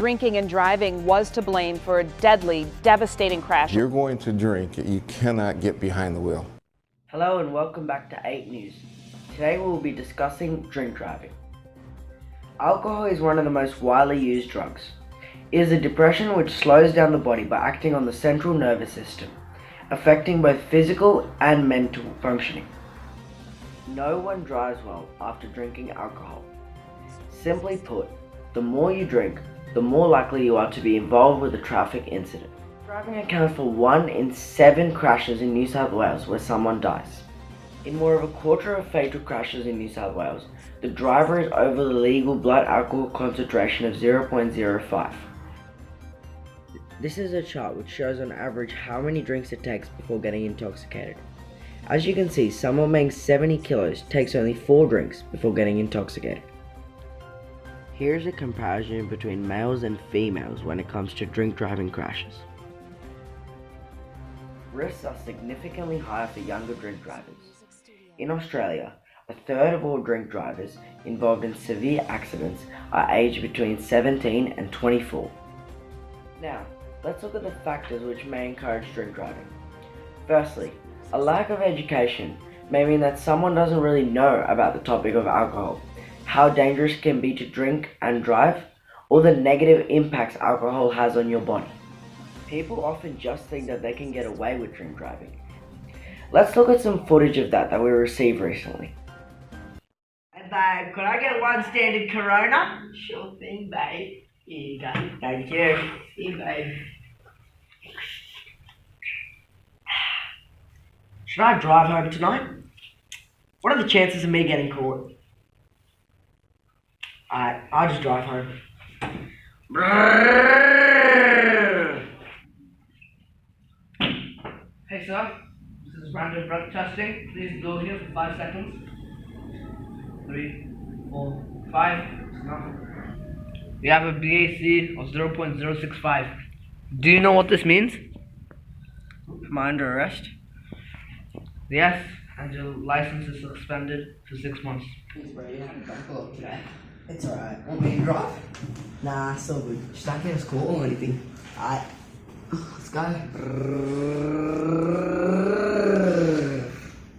drinking and driving was to blame for a deadly, devastating crash. If you're going to drink, you cannot get behind the wheel. Hello and welcome back to 8 News. Today we will be discussing drink driving. Alcohol is one of the most widely used drugs. It is a depression which slows down the body by acting on the central nervous system, affecting both physical and mental functioning. No one drives well after drinking alcohol. Simply put, the more you drink, the more likely you are to be involved with a traffic incident. Driving accounts for 1 in 7 crashes in New South Wales where someone dies. In more of a quarter of fatal crashes in New South Wales, the driver is over the legal blood alcohol concentration of 0.05. This is a chart which shows on average how many drinks it takes before getting intoxicated. As you can see, someone weighing 70 kilos takes only 4 drinks before getting intoxicated. Here's a comparison between males and females when it comes to drink driving crashes. Risks are significantly higher for younger drink drivers. In Australia, a third of all drink drivers involved in severe accidents are aged between 17 and 24. Now, let's look at the factors which may encourage drink driving. Firstly, a lack of education may mean that someone doesn't really know about the topic of alcohol, how dangerous it can be to drink and drive, or the negative impacts alcohol has on your body. People often just think that they can get away with drink driving. Let's look at some footage of that we received recently. Hey babe, could I get 1 standard Corona? Sure thing, babe. Here you go. Thank you. Here, babe. Should I drive home tonight? What are the chances of me getting caught? Alright, I'll just drive home. Hey sir, this is random drug testing. Please go here for 5 seconds. 3, 4, 5. We have a BAC of 0.065. Do you know what this means? Am I under arrest? Yes, and your license is suspended for 6 months. Thanks bro, you had a drunk a lot today. It's alright. Want me to drive? Nah, it's all good. Just don't get us caught or anything. Alright. Let's go.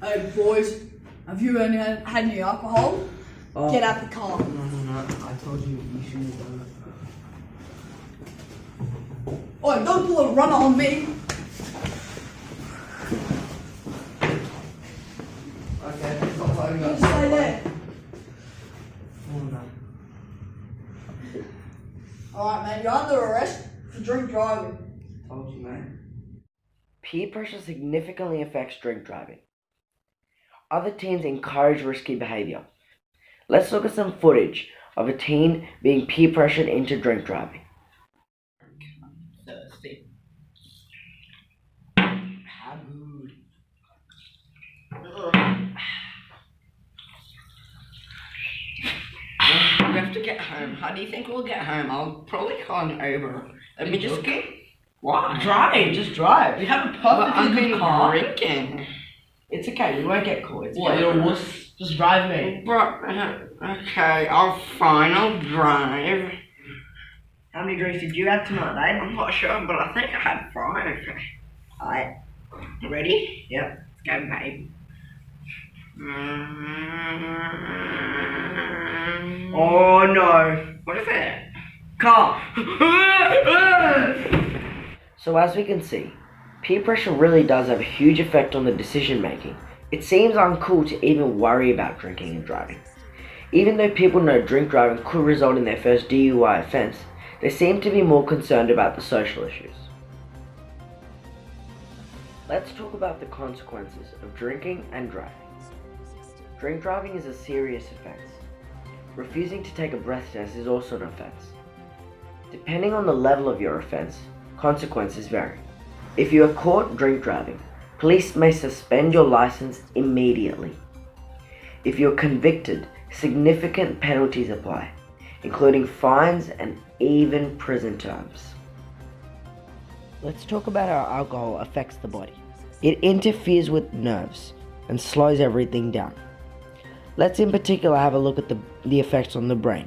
Hey boys, have you had any alcohol? Oh. Get out the car. No. I told you shouldn't have done it. Oi, don't pull a runner on me. Okay, stop holding up. Just stay there. Oh no. Alright man, you're under arrest for drink driving. Told you, man. Peer pressure significantly affects drink driving. Other teens encourage risky behavior. Let's look at some footage of a teen being peer pressured into drink driving. Thirsty. How good. We have to get home. How do you think we'll get home? I'll probably call an Uber. Let me just get. Why? Drive, just drive. You have a perfectly good car. Drinking. It's okay, we won't get caught. It's What, okay. you're a wuss? Just drive me. Okay, I'll drive. How many drinks did you have tonight, babe? I'm not sure, but I think I had 5. Alright. You ready? Yep. Let's go, babe. Oh no. What is it? Car! So as we can see, peer pressure really does have a huge effect on the decision making. It seems uncool to even worry about drinking and driving. Even though people know drink driving could result in their first DUI offence, they seem to be more concerned about the social issues. Let's talk about the consequences of drinking and driving. Drink driving is a serious offence. Refusing to take a breath test is also an offence. Depending on the level of your offence, consequences vary. If you are caught drink driving, police may suspend your license immediately. If you are convicted, significant penalties apply, including fines and even prison terms. Let's talk about how alcohol affects the body. It interferes with nerves and slows everything down. Let's in particular have a look at the effects on the brain.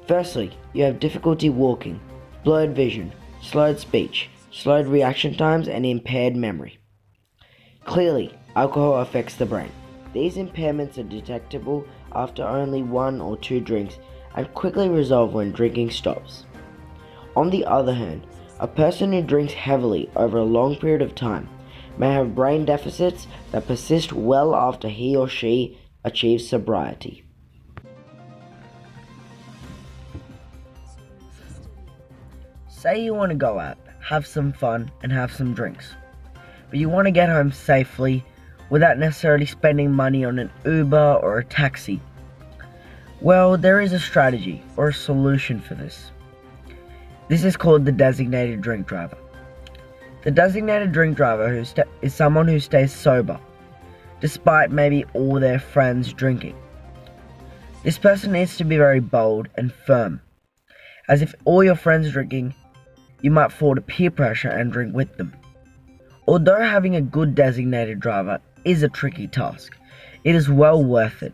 Firstly, you have difficulty walking, blurred vision, slurred speech, slowed reaction times, and impaired memory. Clearly, alcohol affects the brain. These impairments are detectable after only 1 or 2 drinks and quickly resolve when drinking stops. On the other hand, a person who drinks heavily over a long period of time may have brain deficits that persist well after he or she achieves sobriety. Say you want to go out, have some fun, and have some drinks, but you want to get home safely without necessarily spending money on an Uber or a taxi. Well, there is a strategy or a solution for this. This is called the designated drink driver. The designated drink driver is someone who stays sober, despite maybe all their friends drinking. This person needs to be very bold and firm, as if all your friends are drinking, you might fall to peer pressure and drink with them. Although having a good designated driver is a tricky task, it is well worth it,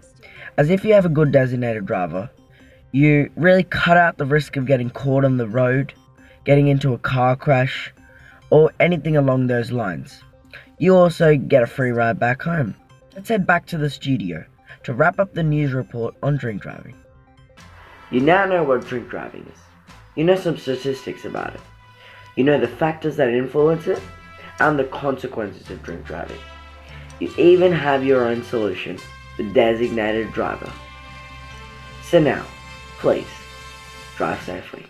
as if you have a good designated driver, you really cut out the risk of getting caught on the road, getting into a car crash, or anything along those lines. You also get a free ride back home. Let's head back to the studio to wrap up the news report on drink driving. You now know what drink driving is. You know some statistics about it. You know the factors that influence it and the consequences of drink driving. You even have your own solution, the designated driver. So now, please, drive safely.